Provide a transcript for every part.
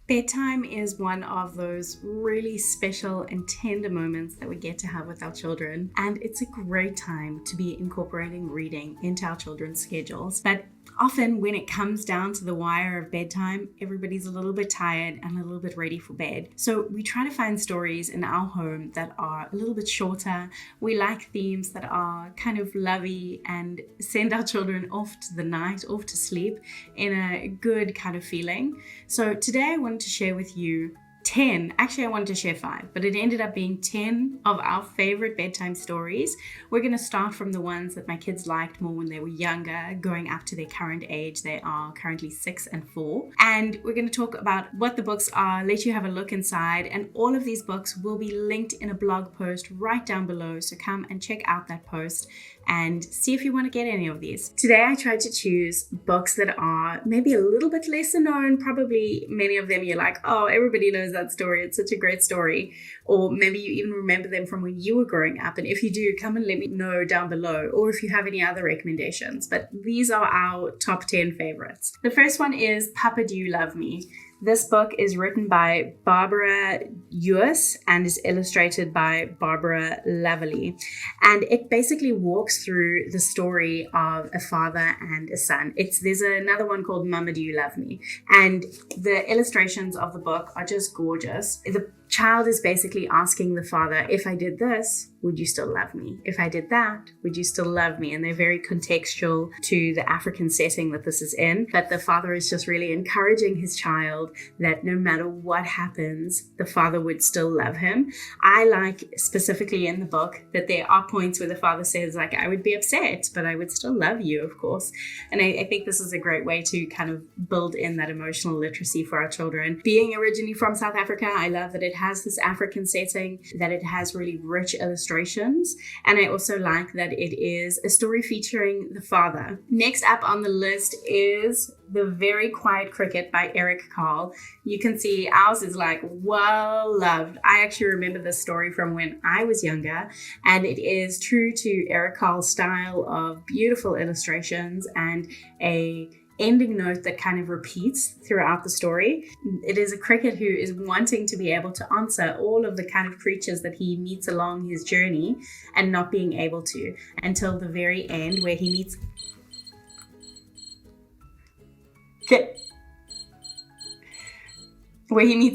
Bedtime is one of those really special and tender moments that we get to have with our children, and it's a great time to be incorporating reading into our children's schedules. But often when it comes down to the wire of bedtime, everybody's a little bit tired and a little bit ready for bed. So we try to find stories in our home that are a little bit shorter. We like themes that are kind of lovey and send our children off to the night, off to sleep in a good kind of feeling. So today I wanted to share with you 10, actually I wanted to share 5, but it ended up being 10 of our favorite bedtime stories. We're going to start from the ones that my kids liked more when they were younger, going up to their current age. They are currently 6 and 4. And we're going to talk about what the books are, let you have a look inside, and all of these books will be linked in a blog post right down below. So come and check out that post and see if you want to get any of these. Today I tried to choose books that are maybe a little bit lesser known. Probably many of them you're like, oh, everybody knows that story. It's such a great story. Or maybe you even remember them from when you were growing up. And if you do, come and let me know down below, or if you have any other recommendations. But these are our top 10 favorites. The first one is Papa Do You Love Me? This book is written by Barbara Ewes and is illustrated by Barbara Laverly. And it basically walks through the story of a father and a son. There's another one called Mama Do You Love Me? And the illustrations of the book are just gorgeous. The child is basically asking the father, if I did this, would you still love me? If I did that, would you still love me? And they're very contextual to the African setting that this is in. But the father is just really encouraging his child that no matter what happens, the father would still love him. I like specifically in the book that there are points where the father says, like, I would be upset, but I would still love you, of course. And I think this is a great way to kind of build in that emotional literacy for our children. Being originally from South Africa, I love that it has this African setting, that it has really rich illustrations. And I also like that it is a story featuring the father. Next up on the list is The Very Quiet Cricket by Eric Carle. You can see ours is like well loved. I actually remember this story from when I was younger, and it is true to Eric Carle's style of beautiful illustrations and a ending note that kind of repeats throughout the story. It is a cricket who is wanting to be able to answer all of the kind of creatures that he meets along his journey and not being able to until the very end where he meets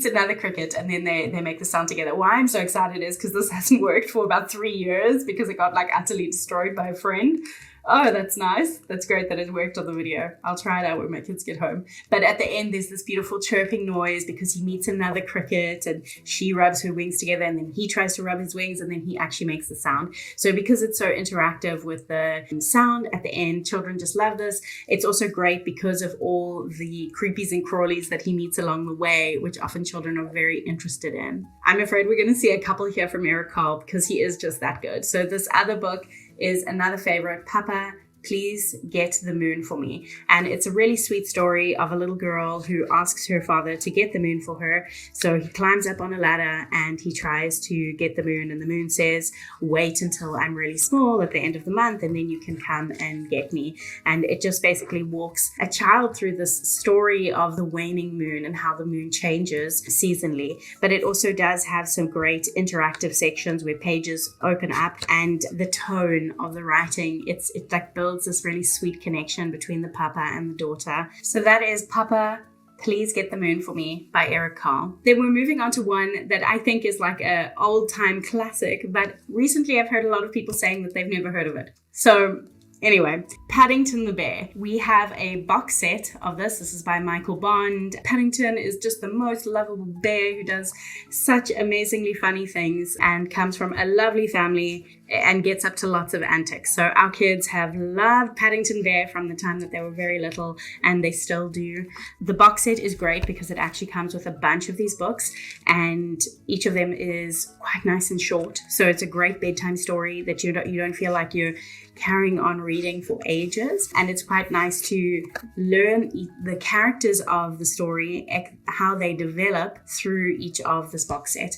another cricket, and then they make the sound together. Why I'm so excited is because this hasn't worked for about 3 years because it got like utterly destroyed by a friend. Oh, that's nice. That's great that it worked on the video. I'll try it out when my kids get home. But at the end, there's this beautiful chirping noise because he meets another cricket and she rubs her wings together, and then he tries to rub his wings, and then he actually makes the sound. So because it's so interactive with the sound at the end, children just love this. It's also great because of all the creepies and crawlies that he meets along the way, which often children are very interested in. I'm afraid we're going to see a couple here from Eric Carle because he is just that good. So this other book is another favorite, Papa, Please Get the Moon for Me. And it's a really sweet story of a little girl who asks her father to get the moon for her. So he climbs up on a ladder and he tries to get the moon, and the moon says, wait until I'm really small at the end of the month and then you can come and get me. And it just basically walks a child through this story of the waning moon and how the moon changes seasonally. But it also does have some great interactive sections where pages open up, and the tone of the writing, it like builds this really sweet connection between the papa and the daughter. So that is Papa, Please Get the Moon for Me by Eric Carle. Then we're moving on to one that I think is like an old-time classic, but recently I've heard a lot of people saying that they've never heard of it. So anyway, Paddington the Bear. We have a box set of this. This is by Michael Bond. Paddington is just the most lovable bear who does such amazingly funny things and comes from a lovely family and gets up to lots of antics. So our kids have loved Paddington Bear from the time that they were very little, and they still do. The box set is great because it actually comes with a bunch of these books, and each of them is quite nice and short. So it's a great bedtime story that you don't feel like you're carrying on reading for ages. And it's quite nice to learn the characters of the story, how they develop through each of this box set.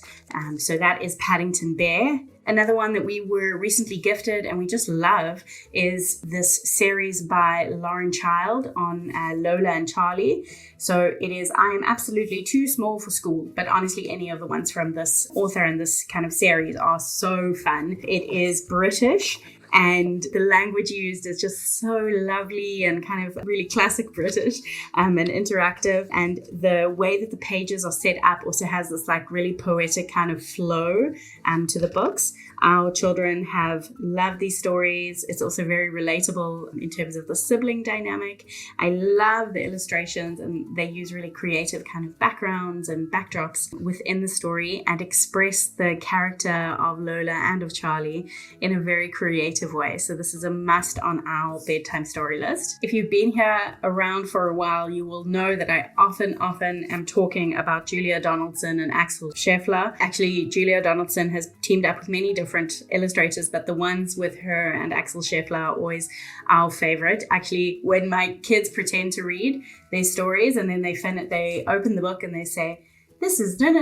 So that is Paddington Bear. Another one that we were recently gifted and we just love is this series by Lauren Child on Lola and Charlie. So it is I Am Absolutely Too Small for School, but honestly any of the ones from this author and this kind of series are so fun. It is British, and the language used is just so lovely and kind of really classic British and interactive. And the way that the pages are set up also has this like really poetic kind of flow to the books. Our children have loved these stories. It's also very relatable in terms of the sibling dynamic. I love the illustrations, and they use really creative kind of backgrounds and backdrops within the story and express the character of Lola and of Charlie in a very creative way. So this is a must on our bedtime story list. If you've been here around for a while, you will know that I often am talking about Julia Donaldson and Axel Scheffler. Actually, Julia Donaldson has teamed up with many different illustrators, but the ones with her and Axel Scheffler are always our favorite. Actually, when my kids pretend to read their stories and then they open the book and they say, "This is no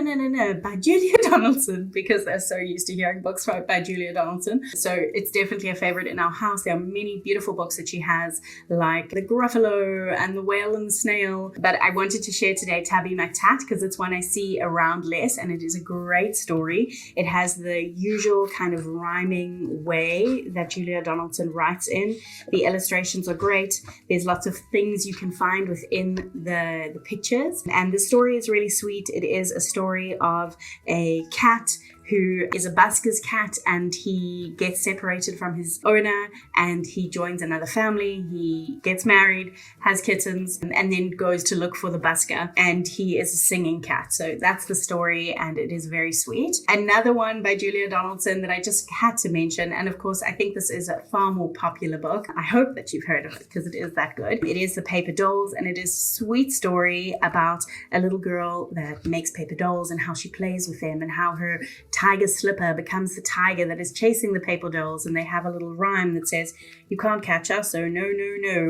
by Julia Donaldson," because they're so used to hearing books by Julia Donaldson. So it's definitely a favorite in our house. There are many beautiful books that she has, like The Gruffalo and The Whale and the Snail. But I wanted to share today Tabby Mc Cat because it's one I see around less, and it is a great story. It has the usual kind of rhyming way that Julia Donaldson writes in. The illustrations are great. There's lots of things you can find within the pictures. And the story is really sweet. It is a story of a cat who is a busker's cat, and he gets separated from his owner and he joins another family. He gets married, has kittens, and then goes to look for the busker, and he is a singing cat. So that's the story, and it is very sweet. Another one by Julia Donaldson that I just had to mention, and of course I think this is a far more popular book. I hope that you've heard of it because it is that good. It is The Paper Dolls, and it is a sweet story about a little girl that makes paper dolls and how she plays with them and how her tiger slipper becomes the tiger that is chasing the paper dolls. And they have a little rhyme that says, "You can't catch us, so no,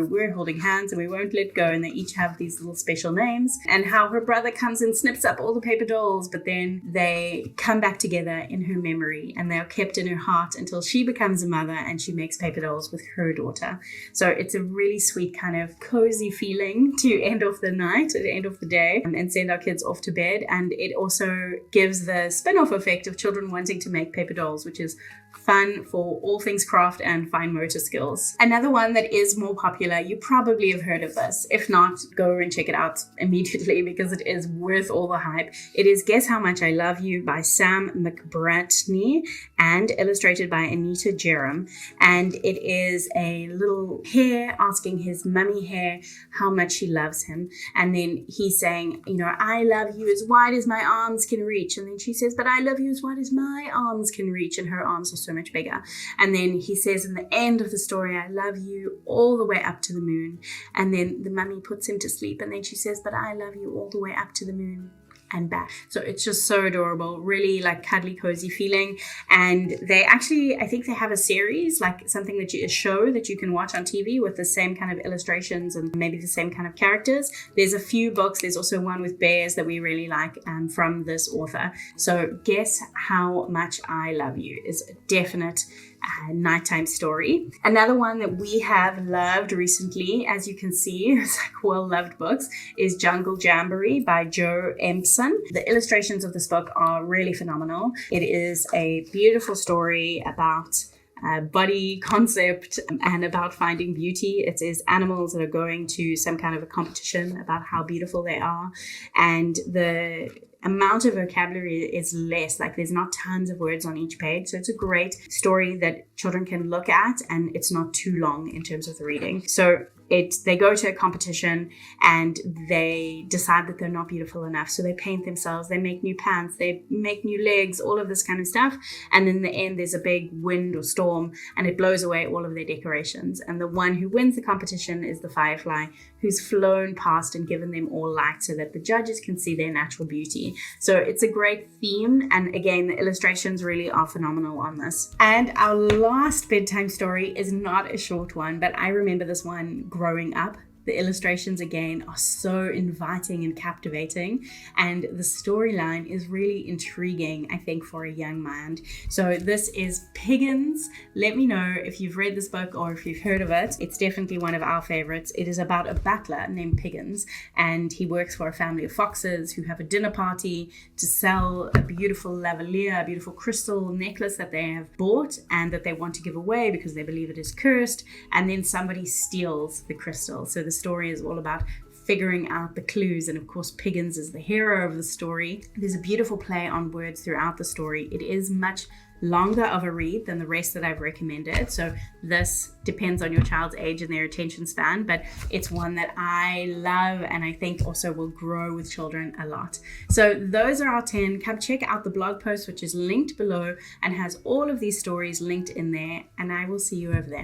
we're holding hands and we won't let go." And they each have these little special names, and how her brother comes and snips up all the paper dolls, but then they come back together in her memory and they are kept in her heart until she becomes a mother and she makes paper dolls with her daughter. So it's a really sweet kind of cozy feeling to end off the night, at the end of the day, and send our kids off to bed. And it also gives the spin-off effect of children wanting to make paper dolls, which is fun for all things craft and fine motor skills. Another one that is more popular, you probably have heard of this. If not, go and check it out immediately because it is worth all the hype. It is Guess How Much I Love You by Sam McBratney and illustrated by Anita Jerem. And it is a little hare asking his mummy hare how much she loves him. And then he's saying, "I love you as wide as my arms can reach." And then she says, "But I love you as wide as my arms can reach." And her arms are so much bigger. And then he says in the end of the story, "I love you all the way up to the moon." And then the mummy puts him to sleep, and then she says, "But I love you all the way up to the moon and back." So it's just so adorable, really like cuddly, cozy feeling. And they actually, I think they have a series, like something a show that you can watch on TV with the same kind of illustrations and maybe the same kind of characters. There's a few books. There's also one with bears that we really like from this author. So Guess How Much I Love You is a definite nighttime story. Another one that we have loved recently, as you can see, it's like well-loved books, is Jungle Jamboree by Joe Empson. The illustrations of this book are really phenomenal. It is a beautiful story about body concept and about finding beauty. It is animals that are going to some kind of a competition about how beautiful they are, and the amount of vocabulary is less, like there's not tons of words on each page. So it's a great story that children can look at, and it's not too long in terms of the reading. So they go to a competition and they decide that they're not beautiful enough. So they paint themselves, they make new pants, they make new legs, all of this kind of stuff. And in the end, there's a big wind or storm and it blows away all of their decorations. And the one who wins the competition is the firefly, who's flown past and given them all light so that the judges can see their natural beauty. So it's a great theme. And again, the illustrations really are phenomenal on this. And our last bedtime story is not a short one, but I remember this one growing up The illustrations again are so inviting and captivating, and the storyline is really intriguing, I think, for a young mind. So this is Piggins. Let me know if you've read this book or if you've heard of it. It's definitely one of our favorites. It is about a butler named Piggins, and he works for a family of foxes who have a dinner party to sell a beautiful lavalier, a beautiful crystal necklace that they have bought and that they want to give away because they believe it is cursed, and then somebody steals the crystal. So the story is all about figuring out the clues, and of course Piggins is the hero of the story. There's a beautiful play on words throughout the story. It is much longer of a read than the rest that I've recommended, so this depends on your child's age and their attention span, but it's one that I love and I think also will grow with children a lot. So those are our 10. Come check out the blog post, which is linked below and has all of these stories linked in there, and I will see you over there.